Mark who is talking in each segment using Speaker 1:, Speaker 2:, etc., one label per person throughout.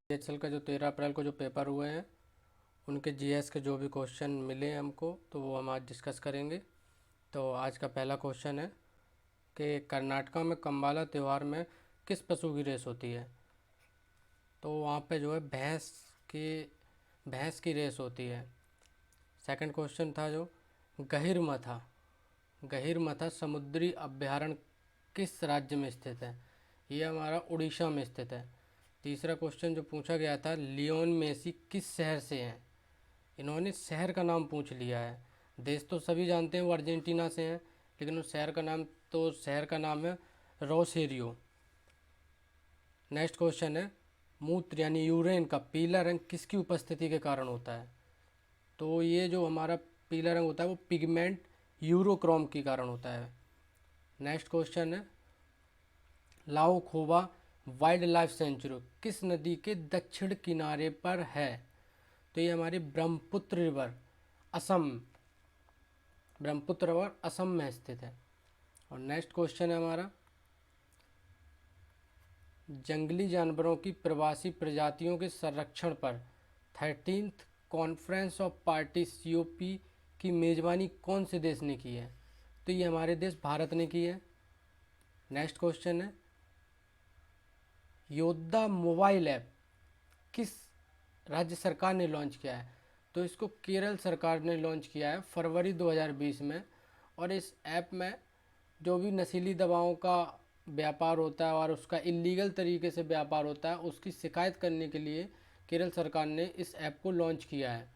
Speaker 1: CHL का जो 13 अप्रैल को जो पेपर हुए हैं उनके GS के जो भी क्वेश्चन मिले हैं हमको तो वो हम आज डिस्कस करेंगे। तो आज का पहला क्वेश्चन है कि कर्नाटका में कंबाला त्यौहार में किस पशु की रेस होती है। तो वहाँ पे जो है भैंस की रेस होती है। सेकंड क्वेश्चन था जो गहिरमथा समुद्री अभयारण्य किस राज्य में स्थित है। ये हमारा उड़ीसा में स्थित है। तीसरा क्वेश्चन जो पूछा गया था लियोन मेसी किस शहर से हैं। इन्होंने शहर का नाम पूछ लिया है। देश तो सभी जानते हैं वो अर्जेंटीना से हैं, लेकिन उस शहर का नाम है रोसेरियो। नेक्स्ट क्वेश्चन है मूत्र यानी यूरेन का पीला रंग किसकी उपस्थिति के कारण होता है। तो ये जो हमारा पीला रंग होता है वो पिगमेंट यूरोक्रोम के कारण होता है। नेक्स्ट क्वेश्चन है लाओ खोबा वाइल्ड लाइफ सेंचुरी किस नदी के दक्षिण किनारे पर है। तो ये हमारी ब्रह्मपुत्र रिवर असम में स्थित है। और नेक्स्ट क्वेश्चन है हमारा जंगली जानवरों की प्रवासी प्रजातियों के संरक्षण पर 13th conference of party COP की मेज़बानी कौन से देश ने की है। तो ये हमारे देश भारत ने की है। नेक्स्ट क्वेश्चन है योद्धा मोबाइल ऐप किस राज्य सरकार ने लॉन्च किया है। तो इसको केरल सरकार ने लॉन्च किया है फरवरी 2020 में। और इस ऐप में जो भी नशीली दवाओं का व्यापार होता है और उसका इलीगल तरीके से व्यापार होता है उसकी शिकायत करने के लिए केरल सरकार ने इस ऐप को लॉन्च किया है।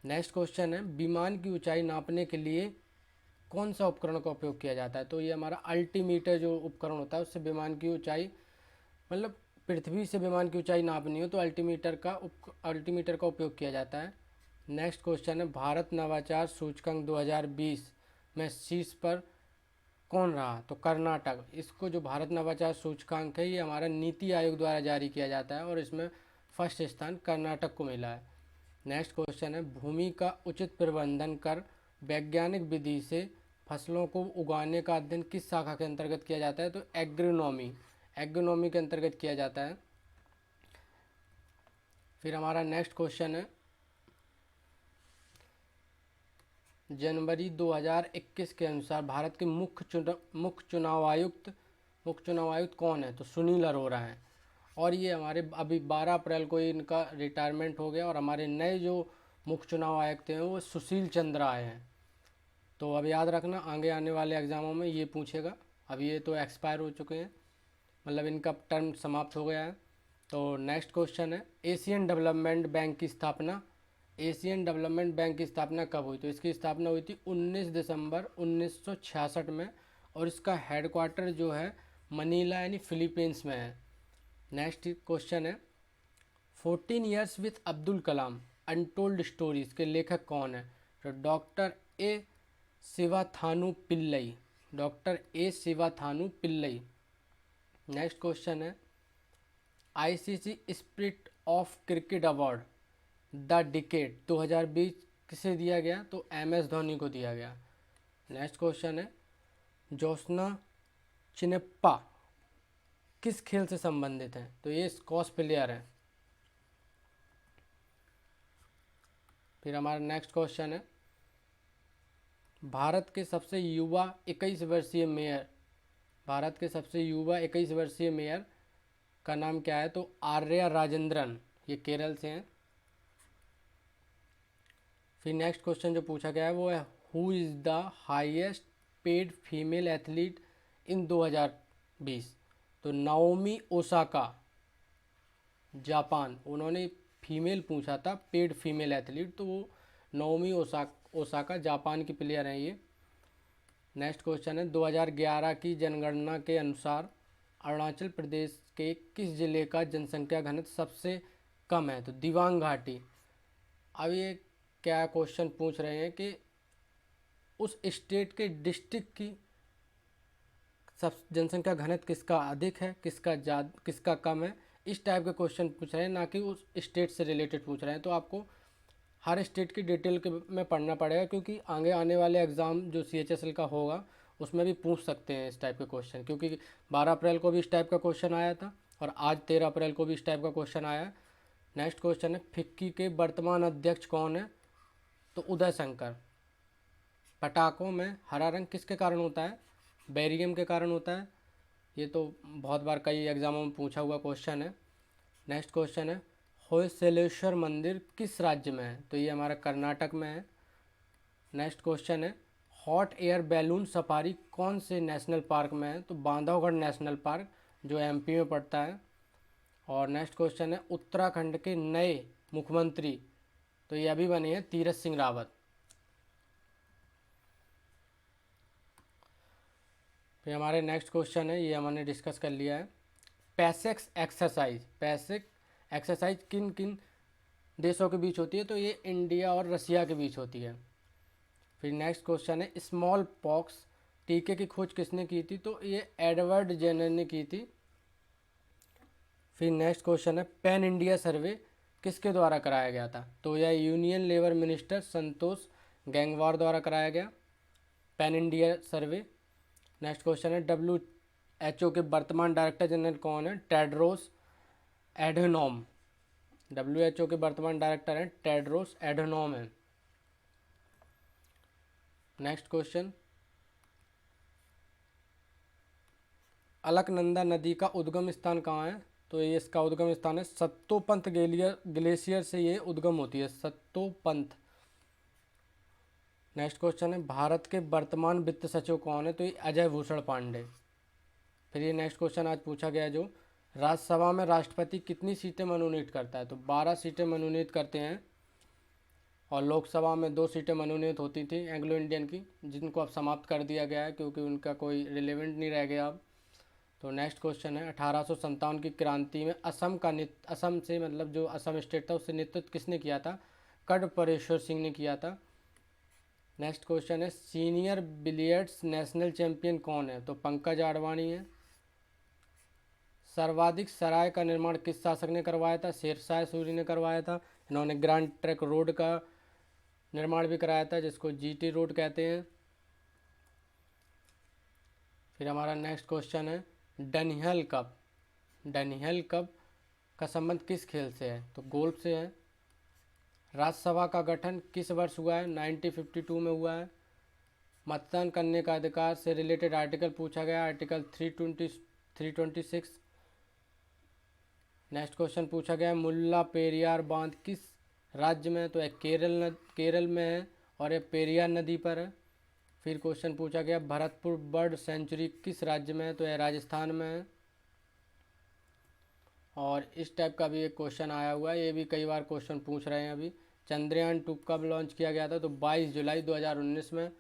Speaker 1: नेक्स्ट क्वेश्चन है विमान की ऊंचाई नापने के लिए कौन सा उपकरण का उपयोग किया जाता है। तो ये हमारा अल्टीमीटर जो उपकरण होता है उससे विमान की ऊंचाई मतलब पृथ्वी से विमान की ऊंचाई नापनी हो तो अल्टीमीटर का उपयोग किया जाता है। नेक्स्ट क्वेश्चन है भारत नवाचार सूचकांक 2020 में शीर्ष पर कौन रहा। तो कर्नाटक। इसको जो भारत नवाचार सूचकांक है ये हमारा नीति आयोग द्वारा जारी किया जाता है और इसमें फर्स्ट स्थान कर्नाटक को मिला है। नेक्स्ट क्वेश्चन है भूमि का उचित प्रबंधन कर वैज्ञानिक विधि से फसलों को उगाने का अध्ययन किस शाखा के अंतर्गत किया जाता है। तो एग्रोनॉमी के अंतर्गत किया जाता है। फिर हमारा नेक्स्ट क्वेश्चन है जनवरी 2021 के अनुसार भारत के मुख्य चुनाव आयुक्त कौन है। तो सुनील अरोड़ा हैं। और ये हमारे अभी 12 अप्रैल को इनका रिटायरमेंट हो गया और हमारे नए जो मुख्य चुनाव आयुक्त हैं वो सुशील चंद्र आए हैं। तो अब याद रखना आगे आने वाले एग्ज़ामों में ये पूछेगा। अब ये तो एक्सपायर हो चुके हैं, मतलब इनका टर्म समाप्त हो गया है। तो नेक्स्ट क्वेश्चन है एशियन डेवलपमेंट बैंक की स्थापना कब हुई। तो इसकी स्थापना हुई थी 19 दिसंबर 1966 में और इसका हेडक्वार्टर जो है मनीला यानी फिलीपींस में है। नेक्स्ट क्वेश्चन है 14 years with Abdul Kalam untold stories के लेखक कौन है। तो doctor A Sivathanu Pillai. Next question है ICC spirit of cricket award the decade 2020 किसे दिया गया। तो MS धोनी को दिया गया। नेक्स्ट क्वेश्चन है जोस्ना चिनेप्पा किस खेल से संबंधित हैं। तो ये स्क्वॉश प्लेयर हैं। फिर हमारा नेक्स्ट क्वेश्चन है भारत के सबसे युवा 21 वर्षीय मेयर का नाम क्या है। तो आर्या राजेंद्रन, ये केरल से हैं। फिर नेक्स्ट क्वेश्चन जो पूछा गया है वो है who is the highest paid female athlete in 2020। तो नाओमी ओसाका जापान, उन्होंने फीमेल पूछा था पेड फीमेल एथलीट, तो वो नाओमी ओसाका जापान की प्लेयर हैं ये। नेक्स्ट क्वेश्चन है 2011 की जनगणना के अनुसार अरुणाचल प्रदेश के किस जिले का जनसंख्या घनत्व सबसे कम है। तो दिबांग घाटी। अब ये क्या क्वेश्चन पूछ रहे हैं कि उस स्टेट के डिस्ट्रिक्ट की सब जनसंख्या घनत्व किसका अधिक है, किसका कम है, इस टाइप के क्वेश्चन पूछ रहे हैं, ना कि उस स्टेट से रिलेटेड पूछ रहे हैं। तो आपको हर स्टेट की डिटेल में पढ़ना पड़ेगा क्योंकि आगे आने वाले एग्ज़ाम जो CHSL का होगा उसमें भी पूछ सकते हैं इस टाइप के क्वेश्चन, क्योंकि 12 अप्रैल को भी इस टाइप का क्वेश्चन आया था और आज 13 अप्रैल को भी इस टाइप का क्वेश्चन आया। नेक्स्ट क्वेश्चन है फिक्की के वर्तमान अध्यक्ष कौन है? तो उदय शंकर। पटाखों में हरा रंग किसके कारण होता है? बेरियम के कारण होता है। ये तो बहुत बार कई एग्जामों में पूछा हुआ क्वेश्चन है। नेक्स्ट क्वेश्चन है होयसलेश्वर मंदिर किस राज्य में है? तो ये हमारा कर्नाटक में है। नेक्स्ट क्वेश्चन है हॉट एयर बैलून सफारी कौन से नेशनल पार्क में है? तो बांधवगढ़ नेशनल पार्क जो एमपी में पड़ता है। और नेक्स्ट क्वेश्चन है उत्तराखंड के नए मुख्यमंत्री, तो ये अभी बने हैं तीरथ सिंह रावत। फिर हमारे नेक्स्ट क्वेश्चन है, ये हमने डिस्कस कर लिया है, पैसिक एक्सरसाइज किन किन देशों के बीच होती है? तो ये इंडिया और रसिया के बीच होती है। फिर नेक्स्ट क्वेश्चन है स्मॉल पॉक्स टीके की खोज किसने की थी? तो ये एडवर्ड जेनर ने की थी। फिर नेक्स्ट क्वेश्चन है पैन इंडिया सर्वे किसके द्वारा कराया गया था? तो यह union labour minister Santosh Gangwar द्वारा कराया गया पैन इंडिया सर्वे। नेक्स्ट क्वेश्चन है WHO के वर्तमान डायरेक्टर जनरल कौन है? Tedros Adhanom. WHO के वर्तमान डायरेक्टर हैं टेड्रोस एडहेनॉम है। नेक्स्ट क्वेश्चन अलकनंदा नदी का उद्गम स्थान कहाँ है? तो ये इसका उद्गम स्थान है सत्तोपंथ ग्लेशियर से ये उद्गम होती है, सत्तोपंथ। नेक्स्ट क्वेश्चन है भारत के वर्तमान वित्त सचिव कौन है? तो ये अजय भूषण पांडे। फिर ये नेक्स्ट क्वेश्चन आज पूछा गया जो राज्यसभा में राष्ट्रपति कितनी सीटें मनोनीत करता है? तो 12 सीटें मनोनीत करते हैं। और लोकसभा में 2 सीटें मनोनीत होती थी एंग्लो इंडियन की, जिनको अब समाप्त कर दिया गया है क्योंकि उनका कोई रिलेवेंट नहीं रह गया अब। तो नेक्स्ट क्वेश्चन है 1857 की क्रांति में असम से मतलब जो असम स्टेट था उससे नेतृत्व किसने किया था? कडपरेश्वर सिंह ने किया था। नेक्स्ट क्वेश्चन है सीनियर बिलियर्ड्स नेशनल चैंपियन कौन है? तो पंकज आडवाणी है। सर्वाधिक सराय का निर्माण किस शासक ने करवाया था? शेरशाह सूरी ने करवाया था। इन्होंने ग्रैंड ट्रंक रोड का निर्माण भी कराया था जिसको GT रोड कहते हैं। फिर हमारा नेक्स्ट क्वेश्चन है डैनियल कप का संबंध किस खेल से है? तो गोल्फ से है। राज्यसभा का गठन किस वर्ष हुआ है? 1952 में हुआ है। मतदान करने का अधिकार से रिलेटेड आर्टिकल पूछा गया, आर्टिकल 326। नेक्स्ट क्वेश्चन पूछा गया मुल्ला पेरियार बांध किस राज्य में है? तो केरल में है और ये पेरियार नदी पर है। फिर क्वेश्चन पूछा गया भरतपुर बर्ड सेंचुरी किस राज्य में है? तो यह राजस्थान में है। और इस टाइप का भी एक क्वेश्चन आया हुआ है, ये भी कई बार क्वेश्चन पूछ रहे हैं अभी। चंद्रयान 2 कब लॉन्च किया गया था? तो 22 जुलाई 2019 में।